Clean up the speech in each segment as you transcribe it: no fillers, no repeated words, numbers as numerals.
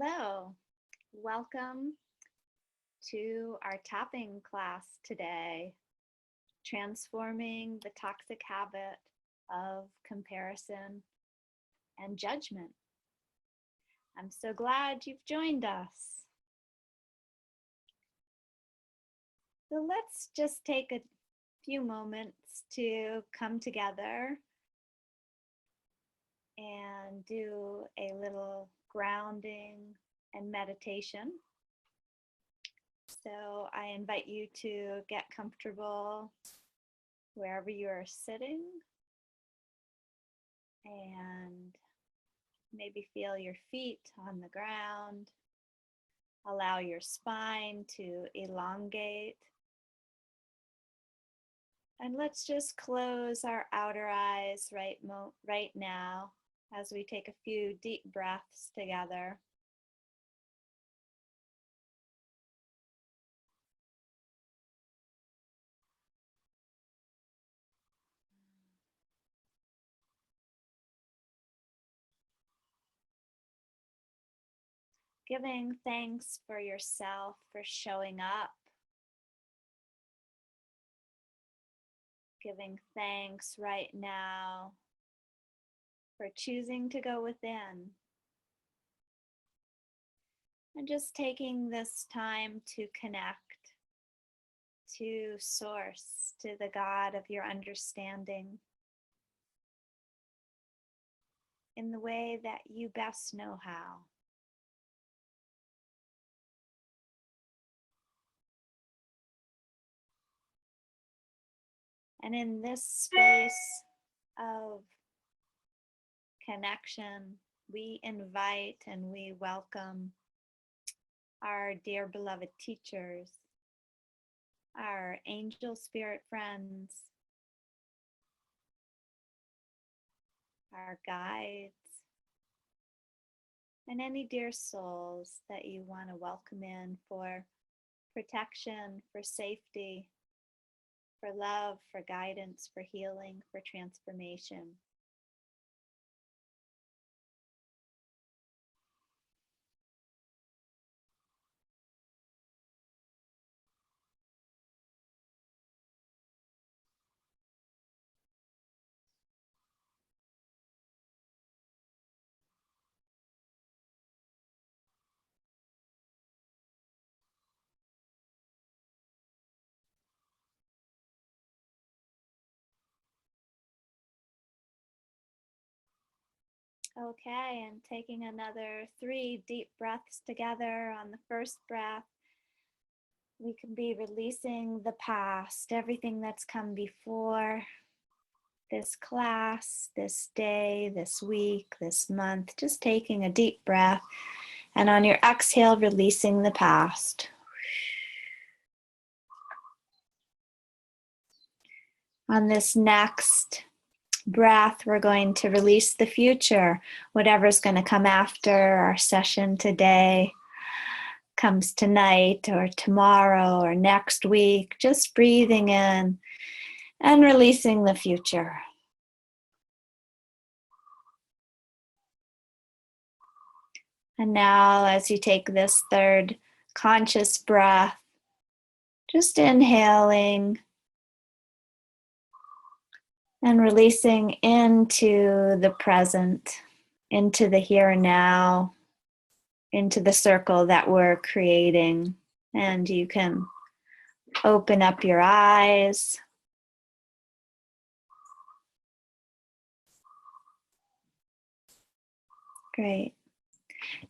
Hello, welcome to our tapping class today, transforming the toxic habit of comparison and judgment. I'm so glad you've joined us. So let's just take a few moments to come together and do a little grounding and meditation. So I invite you to get comfortable wherever you are sitting and maybe feel your feet on the ground. Allow your spine to elongate. And let's just close our outer eyes right now as we take a few deep breaths together. Giving thanks for yourself for showing up. Giving thanks right now for choosing to go within. And just taking this time to connect to Source, to the God of your understanding, in the way that you best know how. And in this space of connection, we invite and we welcome our dear beloved teachers, our angel spirit friends, our guides, and any dear souls that you want to welcome in for protection, for safety, for love, for guidance, for healing, for transformation. Okay, and taking another 3 deep breaths together. On the first breath, we can be releasing the past, everything that's come before this class, this day, this week, this month. Just taking a deep breath, and on your exhale, releasing the past. On this next breath, we're going to release the future, whatever's going to come after our session today, comes tonight or tomorrow or next week, just breathing in and releasing the future. And now as you take this third conscious breath, just inhaling and releasing into the present, into the here and now, into the circle that we're creating. And you can open up your eyes. Great.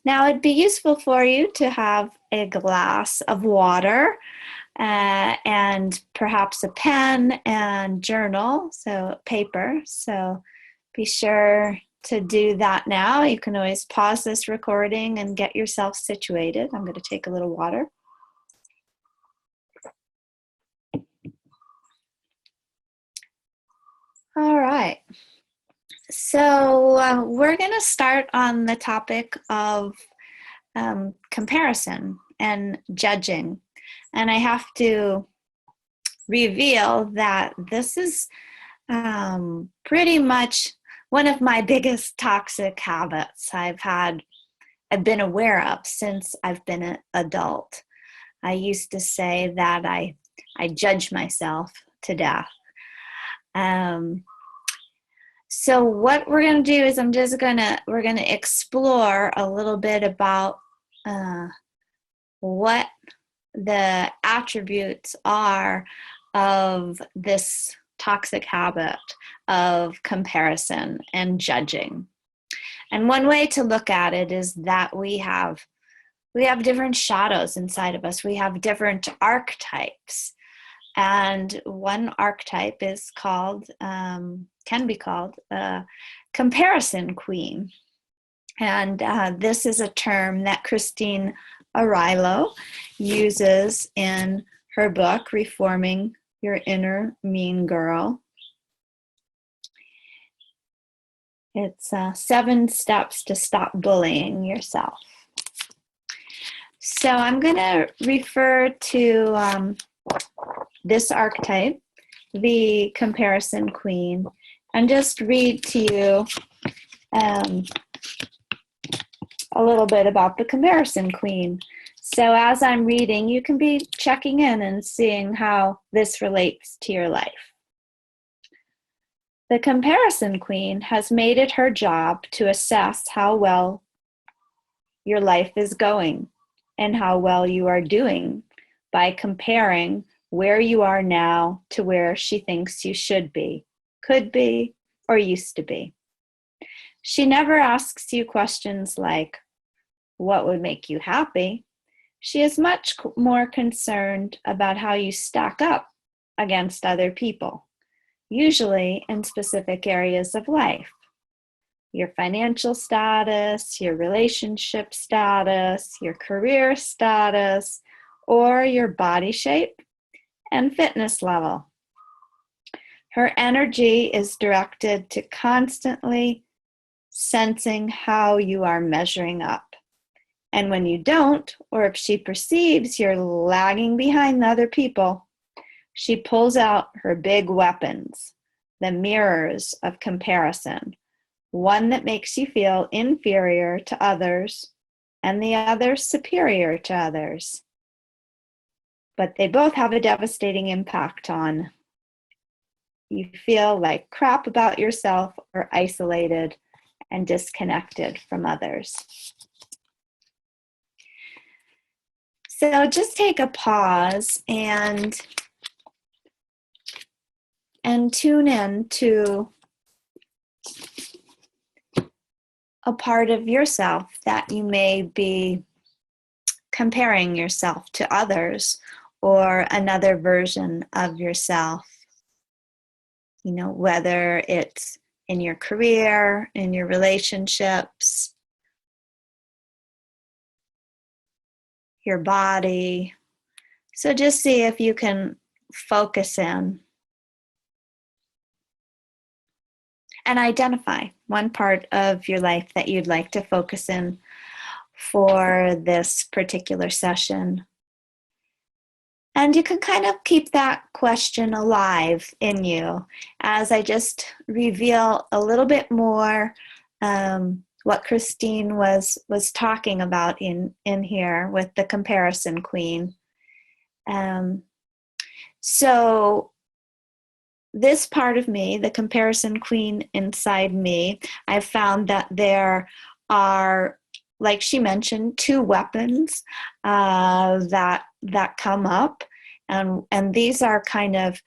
Now it'd be useful for you to have a glass of water and perhaps a pen and journal, so paper. So be sure to do that now. You can always pause this recording and get yourself situated. I'm going to take a little water. All right. So we're going to start on the topic of comparison and judging. And I have to reveal that this is pretty much one of my biggest toxic habits. I've had I've been aware of since I've been an adult. I used to say that I judge myself to death. So what we're going to do is we're going to explore a little bit about what the attributes are of this toxic habit of comparison and judging. And one way to look at it is that we have different shadows inside of us. We have different archetypes. And one archetype is called, can be called, comparison queen. And this is a term that Christine Arylo uses in her book, Reforming Your Inner Mean Girl. It's 7 steps to stop bullying yourself. So I'm going to refer to this archetype, the comparison queen, and just read to you a little bit about the comparison queen. So as I'm reading, you can be checking in and seeing how this relates to your life. The comparison queen has made it her job to assess how well your life is going and how well you are doing by comparing where you are now to where she thinks you should be, could be, or used to be. She never asks you questions like, what would make you happy? She is much more concerned about how you stack up against other people, usually in specific areas of life. Your financial status, your relationship status, your career status, or your body shape and fitness level. Her energy is directed to constantly sensing how you are measuring up. And when you don't, or if she perceives you're lagging behind other people, she pulls out her big weapons, the mirrors of comparison, one that makes you feel inferior to others and the other superior to others. But they both have a devastating impact on you. Feel like crap about yourself or isolated and disconnected from others. So just take a pause and tune in to a part of yourself that you may be comparing yourself to others or another version of yourself. You know, whether it's in your career, in your relationships, your body. So just see if you can focus in and identify one part of your life that you'd like to focus in for this particular session. And you can kind of keep that question alive in you as I just reveal a little bit more what Christine was talking about in here with the comparison queen. So this part of me, the comparison queen inside me, I've found that there are, like she mentioned, 2 weapons that come up, and these are kind of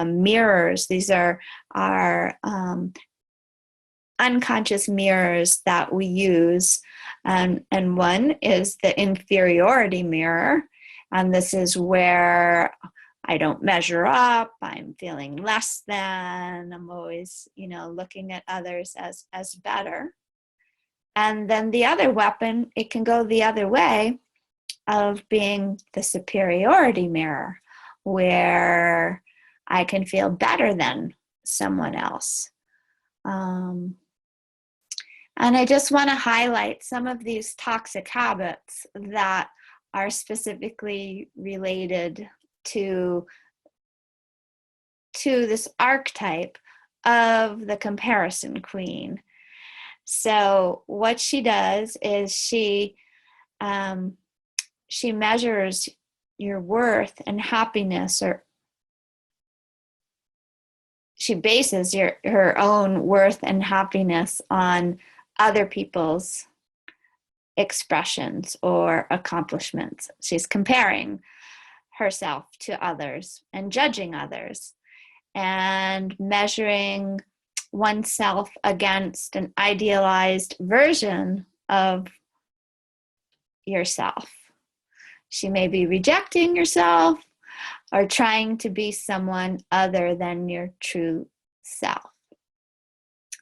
mirrors. These are our unconscious mirrors that we use, and one is the inferiority mirror, and this is where I don't measure up, I'm feeling less than, I'm always, looking at others as better. And then the other weapon, it can go the other way, of being the superiority mirror, where I can feel better than someone else. And I just want to highlight some of these toxic habits that are specifically related to this archetype of the comparison queen. So what she does is she measures your worth and happiness, or she bases her own worth and happiness on other people's expressions or accomplishments. She's comparing herself to others and judging others and measuring oneself against an idealized version of yourself. She may be rejecting yourself or trying to be someone other than your true self.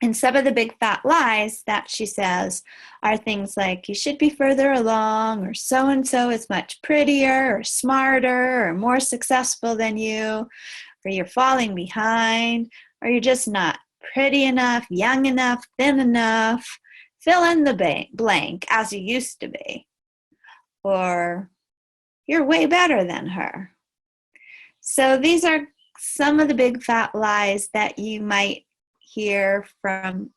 And some of the big fat lies that she says are things like, you should be further along, or so-and-so is much prettier or smarter or more successful than you, or you're falling behind, or you're just not pretty enough, young enough, thin enough, fill in the blank as you used to be, or you're way better than her. So these are some of the big fat lies that you might hear from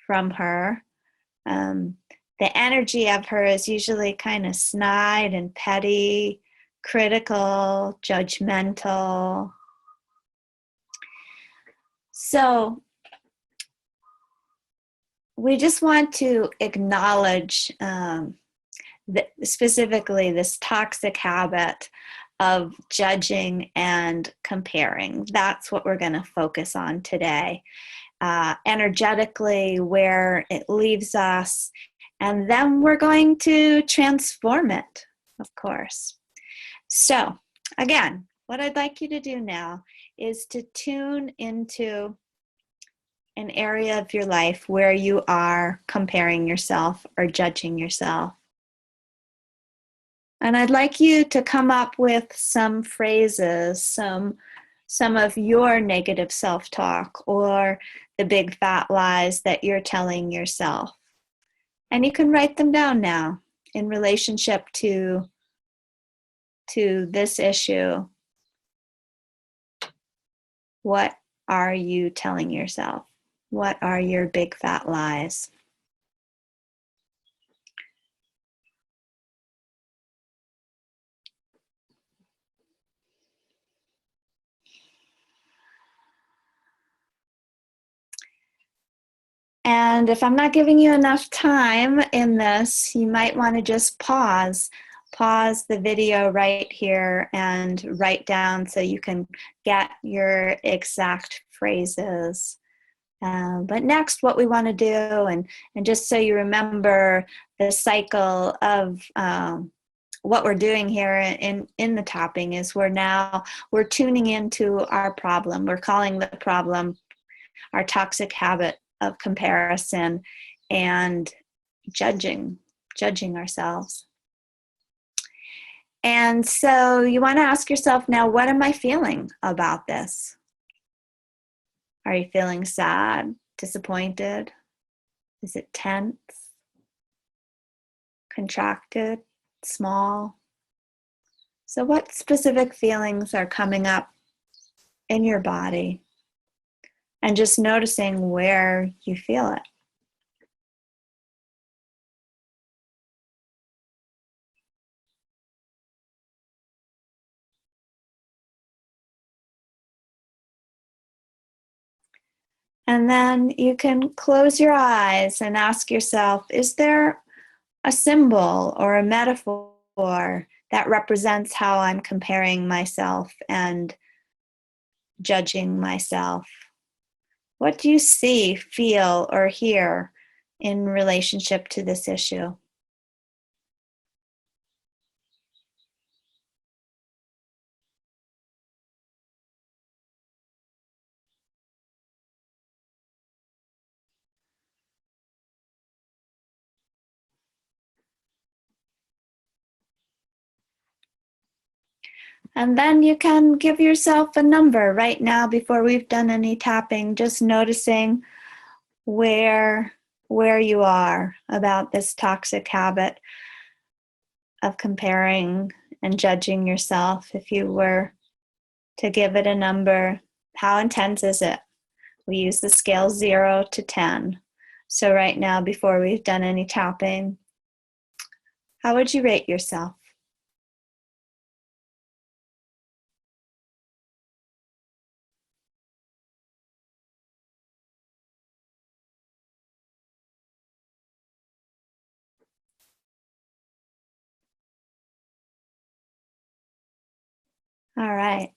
her. The energy of her is usually kind of snide and petty, critical, judgmental. So we just want to acknowledge specifically this toxic habit of judging and comparing. That's what we're going to focus on today. Energetically, where it leaves us, and then we're going to transform it, of course. So, again, what I'd like you to do now is to tune into an area of your life where you are comparing yourself or judging yourself. And I'd like you to come up with some phrases, some of your negative self-talk or the big fat lies that you're telling yourself. And you can write them down now in relationship to this issue. What are you telling yourself? What are your big fat lies? And if I'm not giving you enough time in this, you might want to just pause the video right here and write down so you can get your exact phrases. But next, what we want to do, and just so you remember the cycle of what we're doing here in the tapping, is we're tuning into our problem. We're calling the problem our toxic habit of comparison and judging ourselves. And so you want to ask yourself now, what am I feeling about this? Are you feeling sad, disappointed? Is it tense, contracted, small? So what specific feelings are coming up in your body? And just noticing where you feel it. And then you can close your eyes and ask yourself, is there a symbol or a metaphor that represents how I'm comparing myself and judging myself? What do you see, feel, or hear in relationship to this issue? And then you can give yourself a number right now before we've done any tapping, just noticing where you are about this toxic habit of comparing and judging yourself. If you were to give it a number, how intense is it? We use the scale 0 to 10. So right now, before we've done any tapping, how would you rate yourself? All right.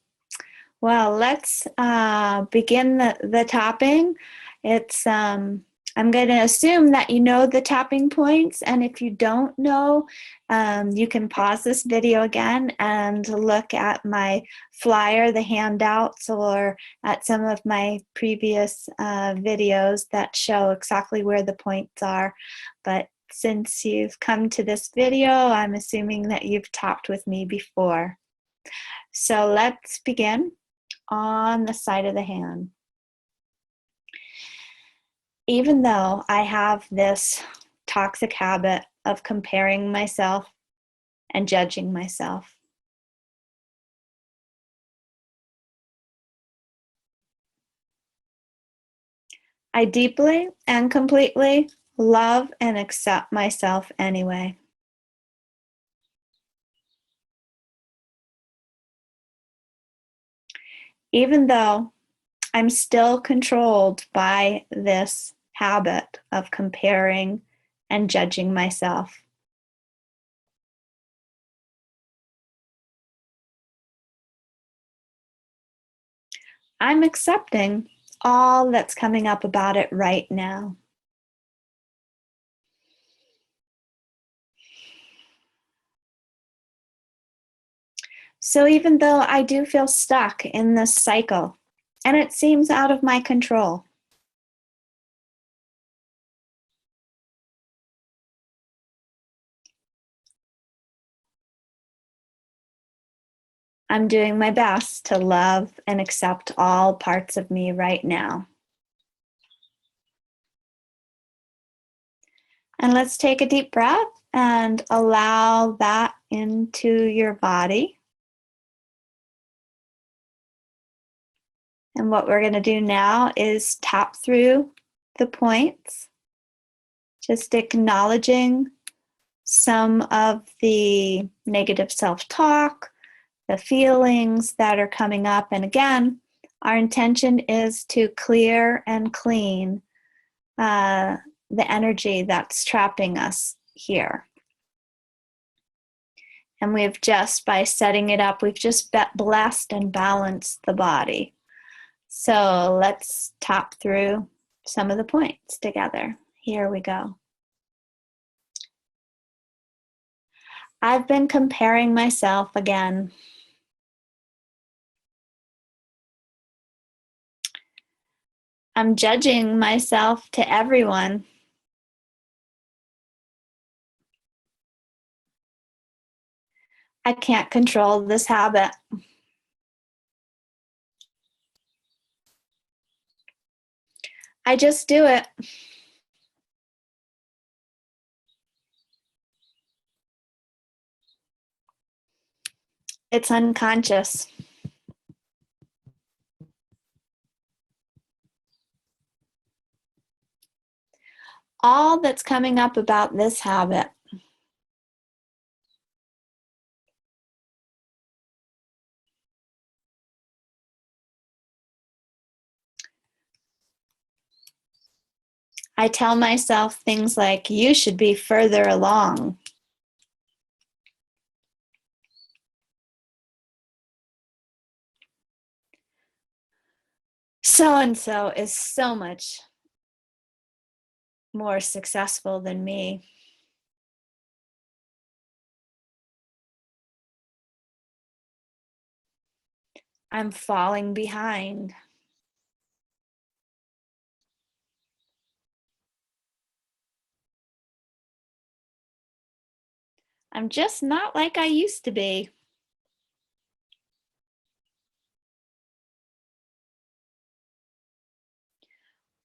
Well, let's begin the tapping. I'm going to assume that you know the tapping points, and if you don't know, you can pause this video again and look at my flyer, the handouts, or at some of my previous videos that show exactly where the points are. But since you've come to this video, I'm assuming that you've tapped with me before. So let's begin on the side of the hand. Even though I have this toxic habit of comparing myself and judging myself, I deeply and completely love and accept myself anyway. Even though I'm still controlled by this habit of comparing and judging myself. I'm accepting all that's coming up about it right now. So even though I do feel stuck in this cycle, and it seems out of my control, I'm doing my best to love and accept all parts of me right now. And let's take a deep breath and allow that into your body. And what we're going to do now is tap through the points, just acknowledging some of the negative self-talk, the feelings that are coming up. And again, our intention is to clear and clean the energy that's trapping us here. And we've just, by setting it up, we've just blessed and balanced the body. So let's tap through some of the points together. Here we go. I've been comparing myself again. I'm judging myself to everyone. I can't control this habit. I just do it. It's unconscious. All that's coming up about this habit I tell myself things like, you should be further along. So-and-so is so much more successful than me. I'm falling behind. I'm just not like I used to be.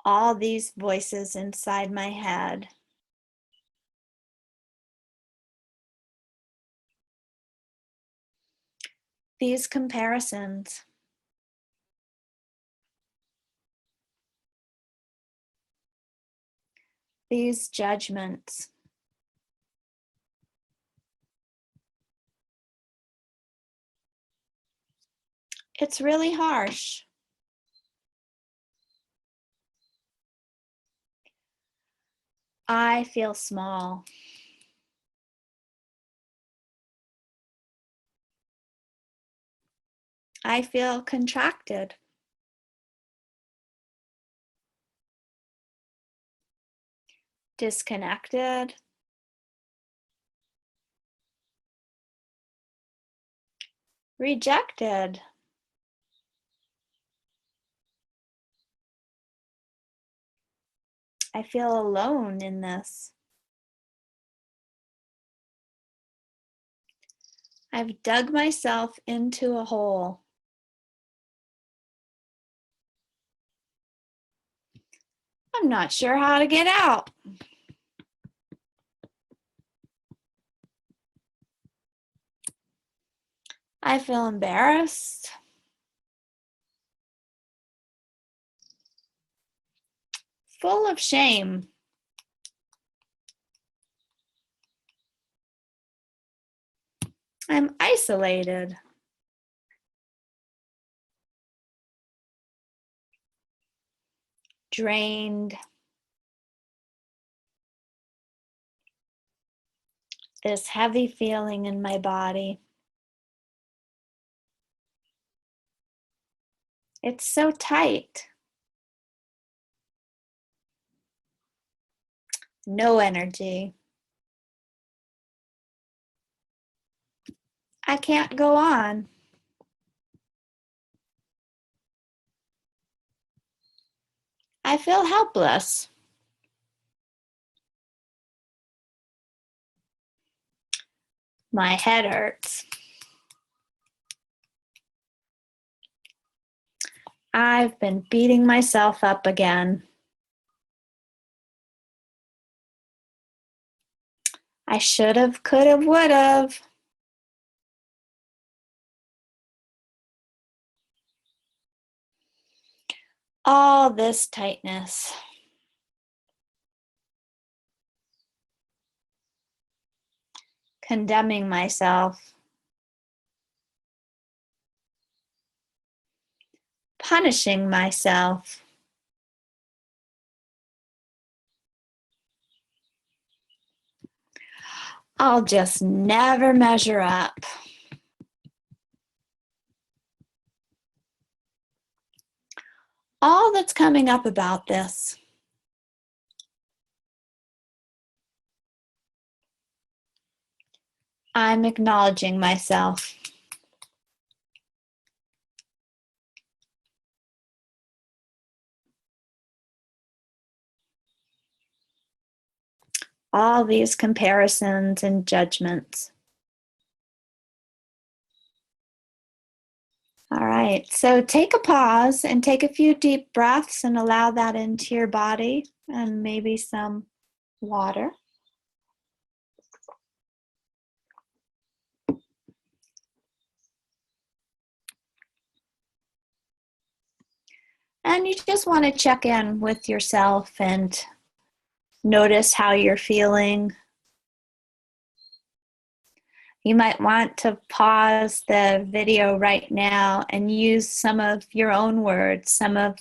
All these voices inside my head. These comparisons. these judgments. It's really harsh. I feel small. I feel contracted. Disconnected. Rejected. I feel alone in this. I've dug myself into a hole. I'm not sure how to get out. I feel embarrassed. Full of shame. I'm isolated. Drained. This heavy feeling in my body. It's so tight. No energy. I can't go on. I feel helpless. My head hurts. I've been beating myself up again. I should have, could have, would have. All this tightness. Condemning myself. Punishing myself. I'll just never measure up. All that's coming up about this. I'm acknowledging myself. All these comparisons and judgments. All right, so take a pause and take a few deep breaths and allow that into your body and maybe some water. And you just want to check in with yourself and notice how you're feeling. You might want to pause the video right now and use some of your own words, some of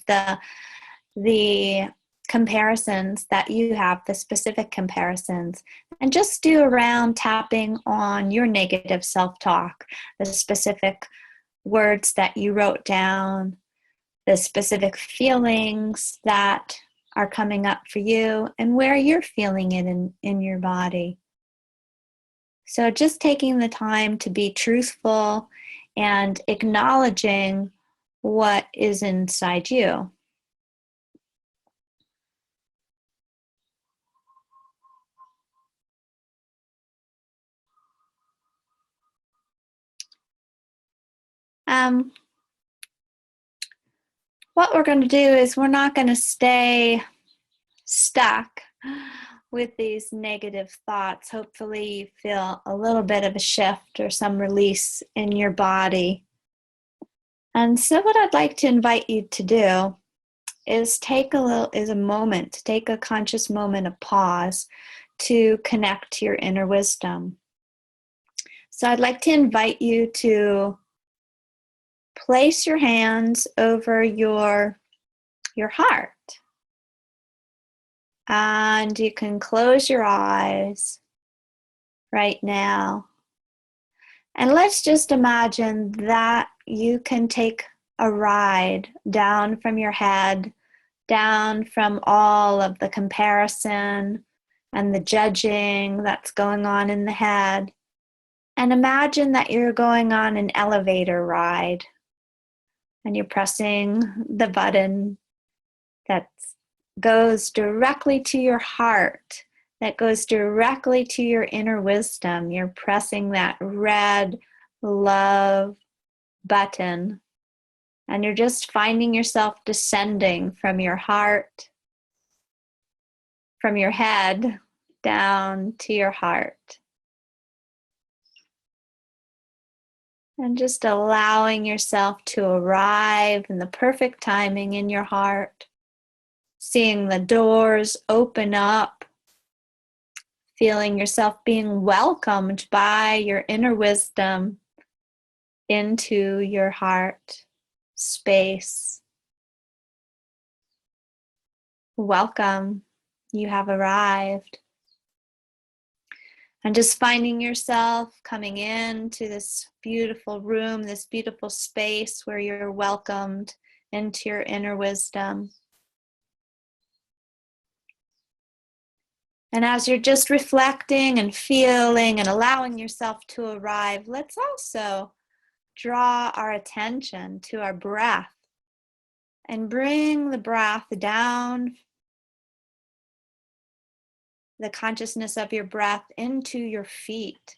the comparisons that you have, the specific comparisons, and just do a round tapping on your negative self-talk, the specific words that you wrote down, the specific feelings that are coming up for you, and where you're feeling it in your body. So just taking the time to be truthful and acknowledging what is inside you. What we're going to do is we're not going to stay stuck with these negative thoughts. Hopefully you feel a little bit of a shift or some release in your body. And so what I'd like to invite you to do is take a conscious moment of pause to connect to your inner wisdom. So I'd like to invite you to place your hands over your heart. And you can close your eyes right now. And let's just imagine that you can take a ride down from your head, down from all of the comparison and the judging that's going on in the head. And imagine that you're going on an elevator ride and you're pressing the button that goes directly to your heart, that goes directly to your inner wisdom. You're pressing that red love button, and you're just finding yourself descending from your heart, from your head down to your heart. And just allowing yourself to arrive in the perfect timing in your heart, seeing the doors open up, feeling yourself being welcomed by your inner wisdom into your heart space. Welcome, you have arrived. And just finding yourself coming into this beautiful room, this beautiful space where you're welcomed into your inner wisdom. And as you're just reflecting and feeling and allowing yourself to arrive, let's also draw our attention to our breath and bring the breath down, the consciousness of your breath into your feet,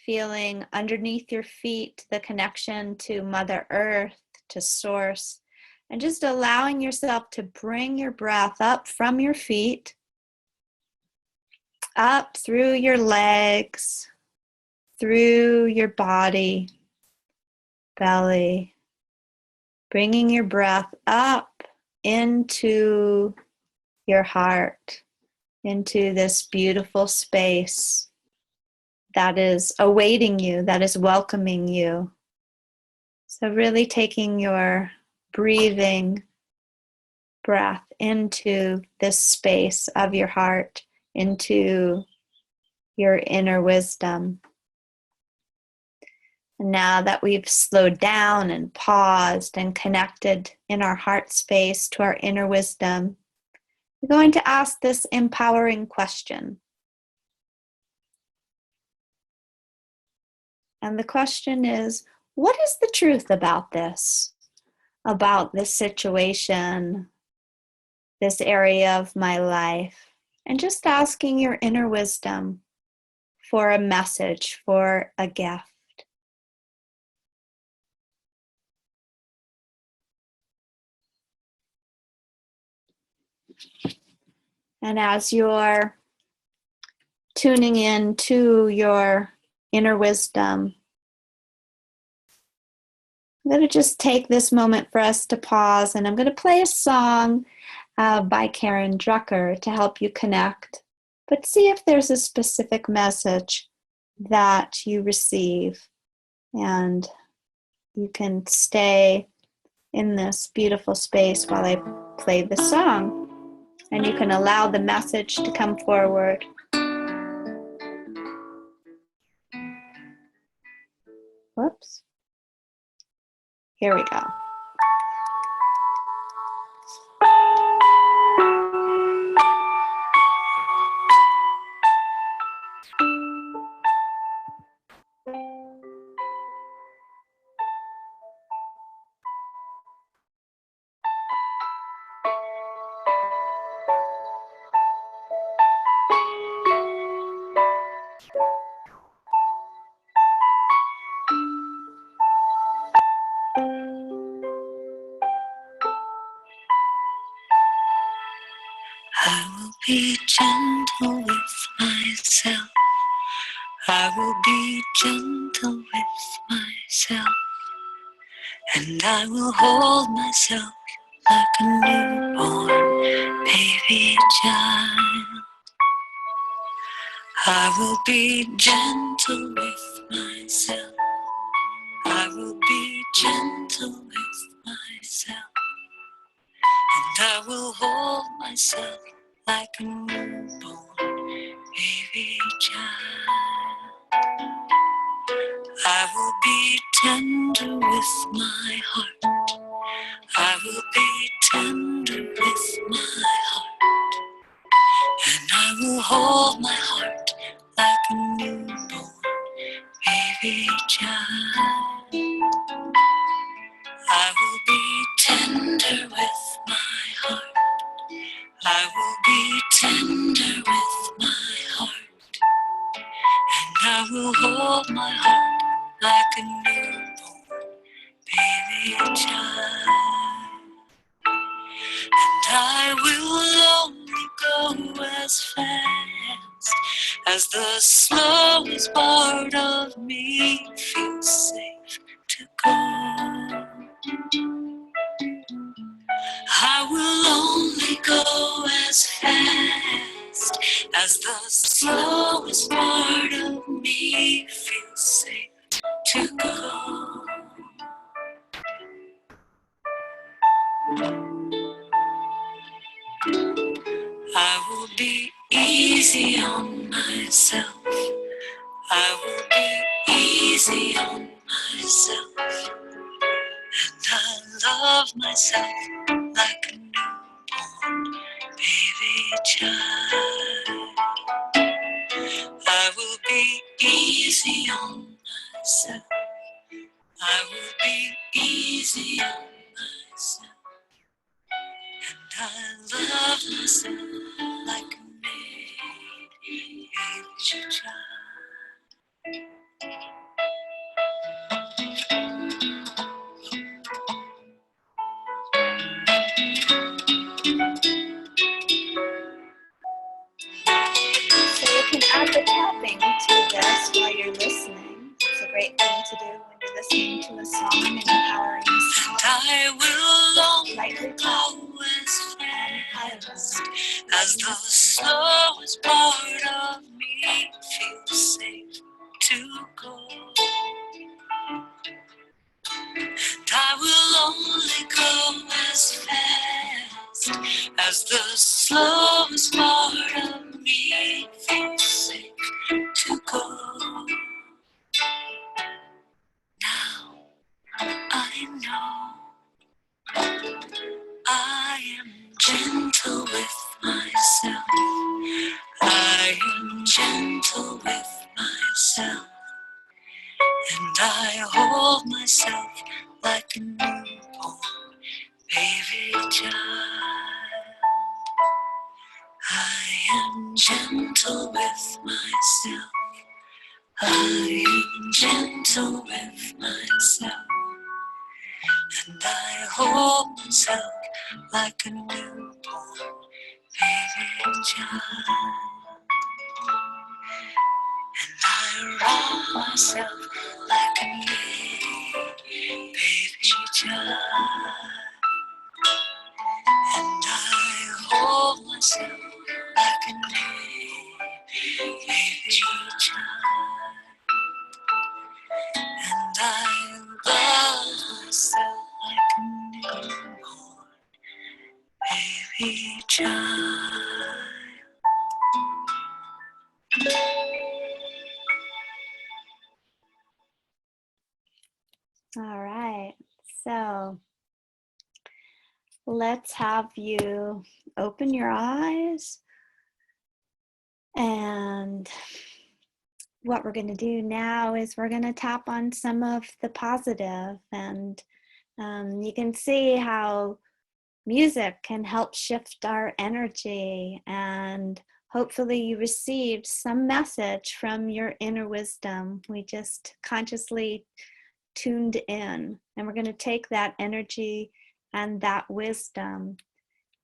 feeling underneath your feet the connection to Mother Earth, to Source, and just allowing yourself to bring your breath up from your feet, up through your legs, through your body, belly, bringing your breath up into your heart, into this beautiful space that is awaiting you, that is welcoming you. So really taking your breathing breath into this space of your heart, into your inner wisdom. And now that we've slowed down and paused and connected in our heart space to our inner wisdom, we're going to ask this empowering question. And the question is, what is the truth about this situation, this area of my life? And just asking your inner wisdom for a message, for a gift. And as you're tuning in to your inner wisdom, I'm going to just take this moment for us to pause, and I'm going to play a song by Karen Drucker to help you connect. But see if there's a specific message that you receive, and you can stay in this beautiful space while I play the song. And you can allow the message to come forward. Whoops. Here we go. I will be gentle with myself. I will be gentle with myself. And I will hold myself like a newborn baby child. I will be gentle with myself. I will be gentle with myself. And I will hold myself like a newborn baby child. I will be tender with my heart. I will be tender with my heart. And I will hold my heart like a newborn baby child. I will be tender with my heart. I will be tender with my heart. And I will hold my heart like a newborn baby child. And I will only go as fast as the slowest part of me feels safe to go. I will only go as fast as the slowest part of me feels safe to go. I will be easy on myself. I will be easy on myself. And I love myself like a newborn baby child. I will be easy on myself. I will be easy on myself. And I love myself like a baby child. So you can add the tapping to this while you're listening. It's a great thing to do when you're listening to a song, an empowering song. I will Lightly only tap go as on fast as the slowest part of me feels safe to go. And I will only go as fast as the slowest part of me feels safe to go. Now I know I am gentle with myself. I am gentle with myself. And I hold myself like a newborn baby child. I am gentle with myself. I am gentle with myself. And I hold myself like a newborn baby child. And I rock myself like a baby child. And I hold myself like a baby child. And I love myself like a newborn baby child. All right. So let's have you open your eyes. And what we're going to do now is we're going to tap on some of the positive, and you can see how music can help shift our energy, and hopefully you received some message from your inner wisdom. We just consciously tuned in, and we're going to take that energy and that wisdom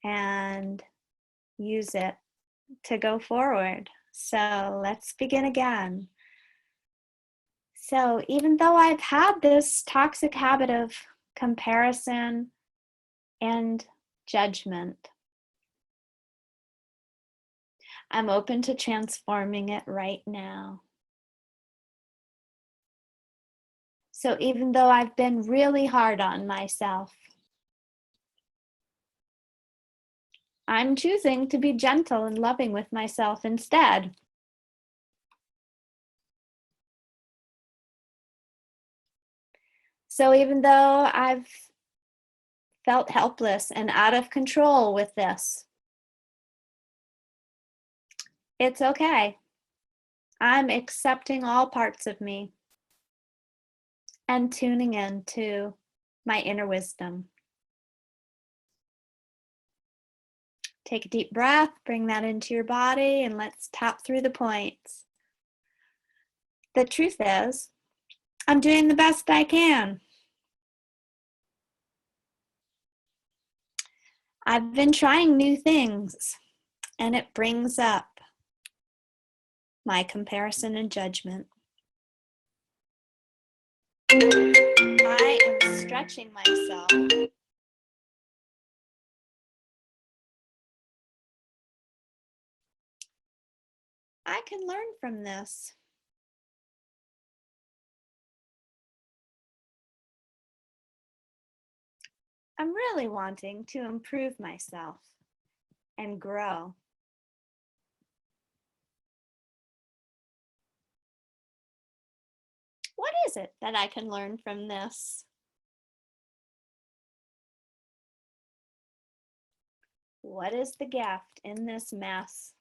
and use it to go forward. So let's begin again. So even though I've had this toxic habit of comparison and judgment. I'm open to transforming it right now. So even though I've been really hard on myself, I'm choosing to be gentle and loving with myself instead. So even though I've felt helpless and out of control with this, it's okay. I'm accepting all parts of me and tuning in to my inner wisdom. Take a deep breath, bring that into your body, and let's tap through the points. The truth is, I'm doing the best I can. I've been trying new things, and it brings up my comparison and judgment. I am stretching myself. I can learn from this. I'm really wanting to improve myself and grow. What is it that I can learn from this? What is the gift in this mess?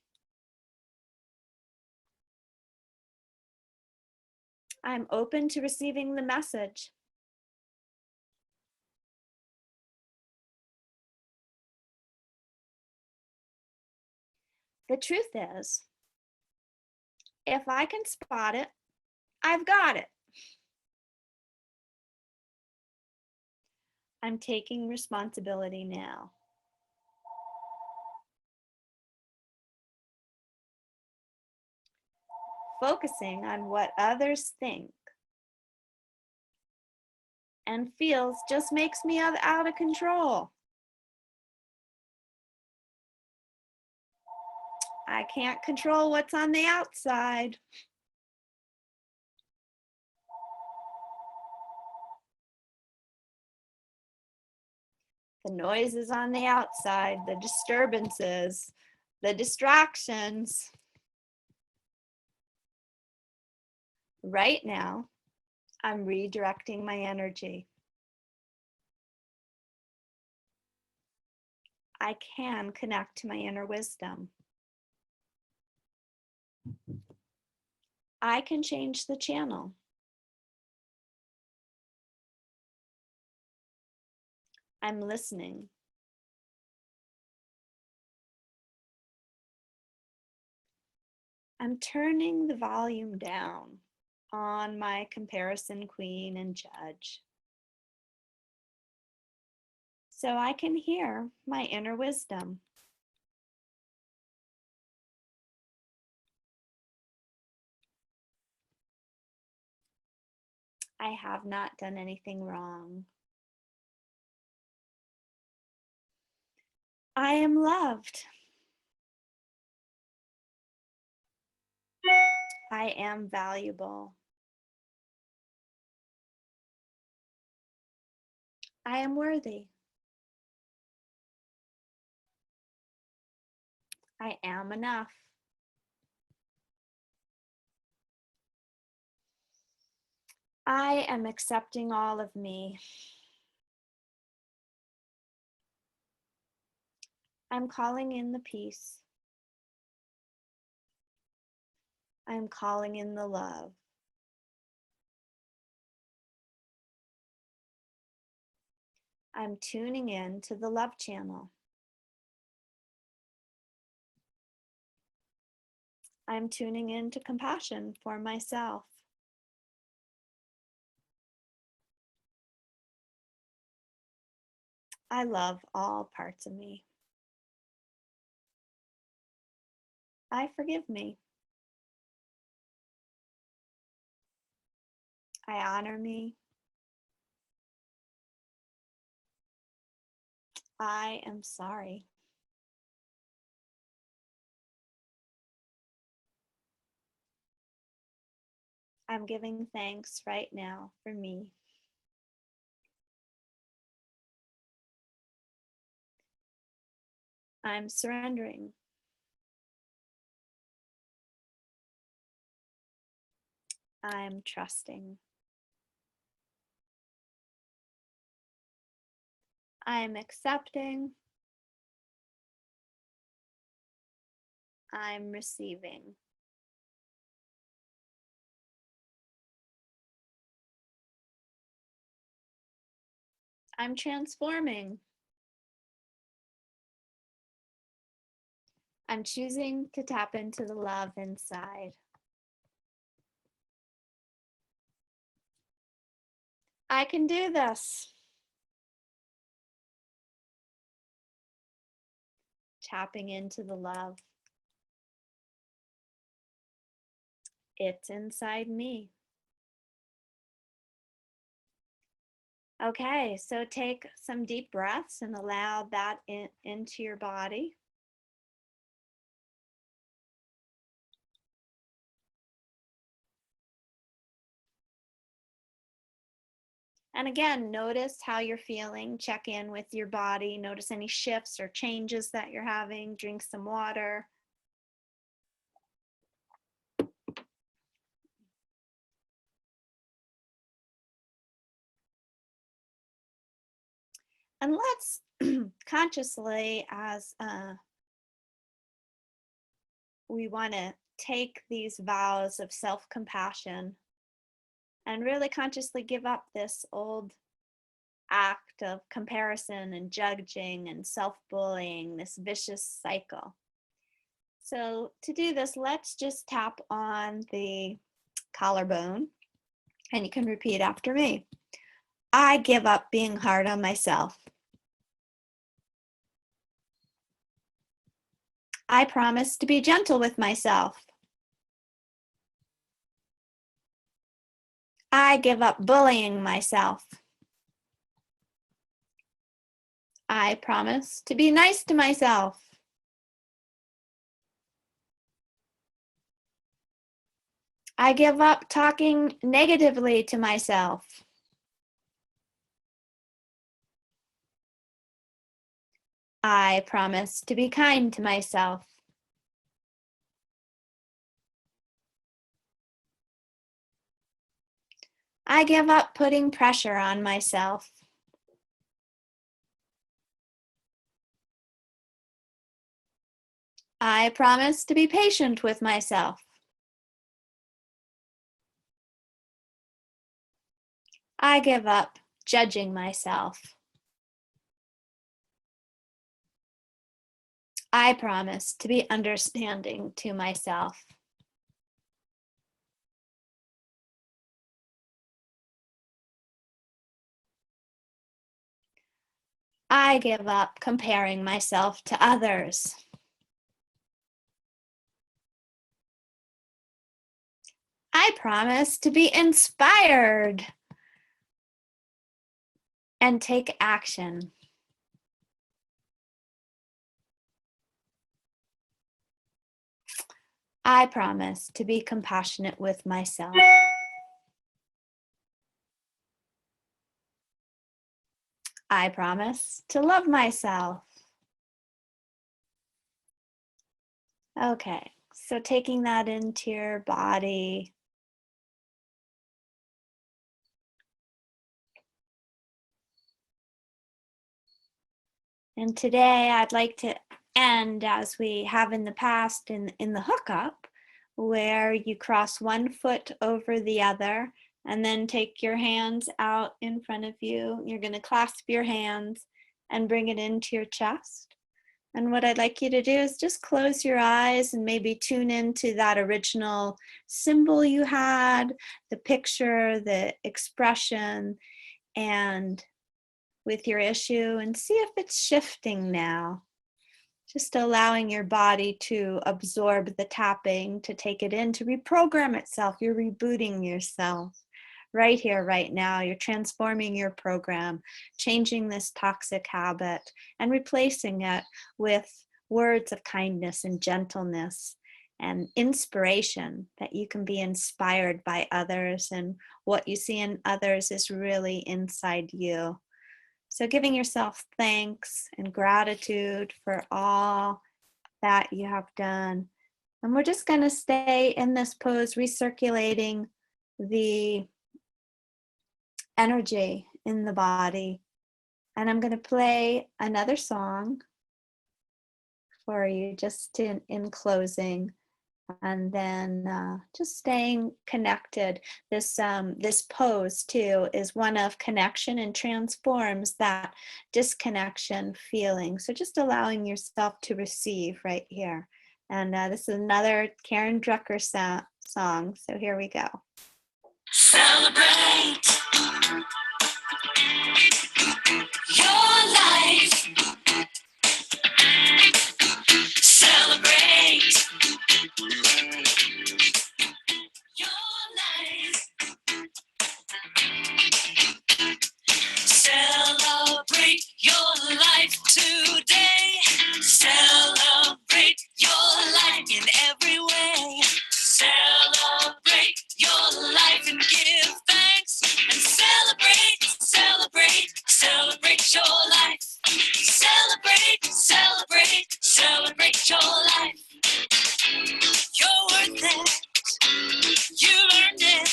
I'm open to receiving the message. The truth is, if I can spot it, I've got it. I'm taking responsibility now. Focusing on what others think and feels just makes me out of control. I can't control what's on the outside. The noises on the outside, the disturbances, the distractions. Right now, I'm redirecting my energy. I can connect to my inner wisdom. I can change the channel. I'm listening. I'm turning the volume down on my comparison queen and judge, so I can hear my inner wisdom. I have not done anything wrong. I am loved. I am valuable. I am worthy. I am enough. I am accepting all of me. I'm calling in the peace. I'm calling in the love. I'm tuning in to the love channel. I'm tuning in to compassion for myself. I love all parts of me. I forgive me. I honor me. I am sorry. I'm giving thanks right now for me. I'm surrendering. I'm trusting. I'm accepting. I'm receiving. I'm transforming. I'm choosing to tap into the love inside. I can do this. Tapping into the love. It's inside me. Okay, so take some deep breaths and allow that into your body. And again, notice how you're feeling. Check in with your body. Notice any shifts or changes that you're having. Drink some water. And let's consciously, as we want to take these vows of self-compassion and really consciously give up this old act of comparison and judging and self-bullying, this vicious cycle. So to do this, let's just tap on the collarbone, and you can repeat after me. I give up being hard on myself. I promise to be gentle with myself. I give up bullying myself. I promise to be nice to myself. I give up talking negatively to myself. I promise to be kind to myself. I give up putting pressure on myself. I promise to be patient with myself. I give up judging myself. I promise to be understanding to myself. I give up comparing myself to others. I promise to be inspired and take action. I promise to be compassionate with myself. I promise to love myself. Okay, so taking that into your body. And today I'd like to end as we have in the past in the hookup, where you cross one foot over the other and then take your hands out in front of you. You're going to clasp your hands and bring it into your chest. And what I'd like you to do is just close your eyes and maybe tune into that original symbol you had, the picture, the expression, and with your issue, and see if it's shifting now. Just allowing your body to absorb the tapping, to take it in, to reprogram itself. You're rebooting yourself, right here, right now. You're transforming your program, changing this toxic habit and replacing it with words of kindness and gentleness and inspiration, that you can be inspired by others, and what you see in others is really inside you. So giving yourself thanks and gratitude for all that you have done. And we're just going to stay in this pose, recirculating the energy in the body. And I'm going to play another song for you just in closing. And then just staying connected. This pose too is one of connection and transforms that disconnection feeling. So just allowing yourself to receive right here. And this is another Karen Drucker song. So here we go. Celebrate your life. Celebrate your life. Celebrate your life today. Celebrate your life in every way. Celebrate your life and give thanks. And celebrate, celebrate, celebrate your life. Celebrate, celebrate, celebrate your life. You're worth it. You earned it.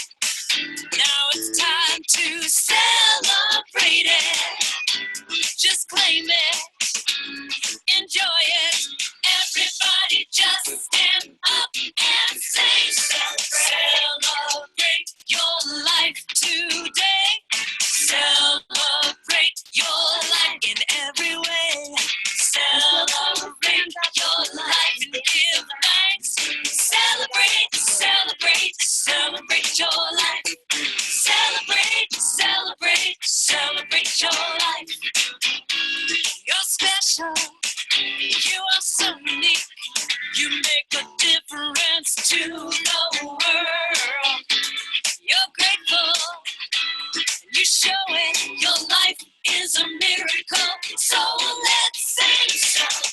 Now it's time to celebrate it. Just claim it. Enjoy it. Everybody just stand up and say, celebrate your life today. Celebrate your life in every way. Celebrate your life and give thanks. Celebrate, celebrate, celebrate your life. Celebrate, celebrate, celebrate your life. You're special. You are so unique. You make a difference to the world. You're grateful. You show it. Your life is a miracle. So let's sing.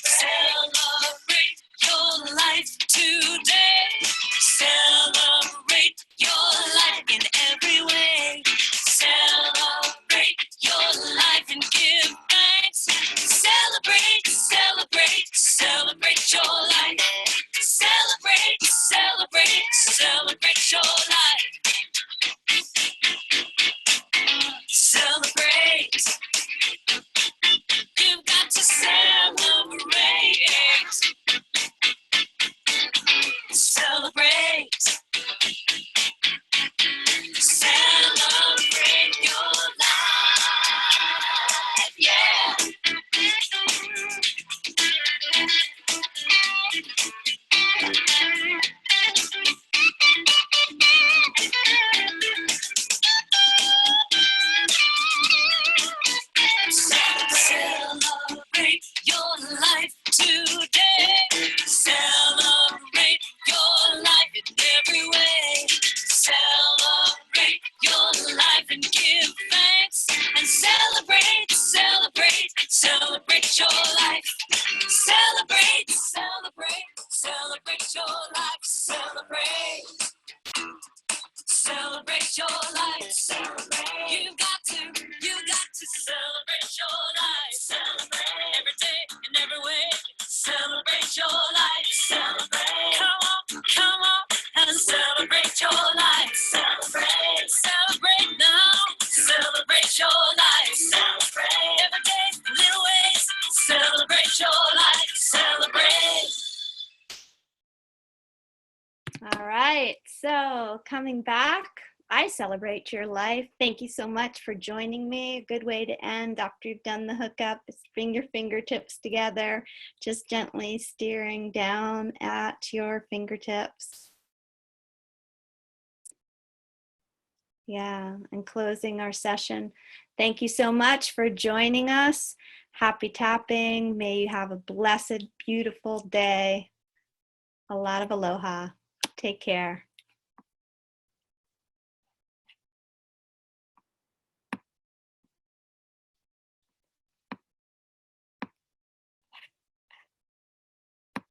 Celebrate your life today. Celebrate your life in every way. Celebrate your life and give thanks. Celebrate, celebrate, celebrate your life. Celebrate, celebrate, celebrate your life. Celebrate. You've got to celebrate. Celebrate. Celebrate your life. Yeah. Celebrate your life today. Celebrate your life in every way. Celebrate your life and give thanks. And celebrate, celebrate, celebrate your life. Celebrate, celebrate, celebrate your life. Celebrate. Celebrate your life. Celebrate. You got to celebrate your life. Celebrate every day and every way. Celebrate your life. Celebrate. Come on, and celebrate your life. Celebrate, celebrate now. Celebrate your life. Celebrate every day, little ways. Celebrate your life. Celebrate. All right, so coming back, I celebrate your life. Thank you so much for joining me. A good way to end after you've done the hookup is bring your fingertips together, just gently steering down at your fingertips. Yeah, and closing our session. Thank you so much for joining us. Happy tapping. May you have a blessed, beautiful day. A lot of aloha. Take care.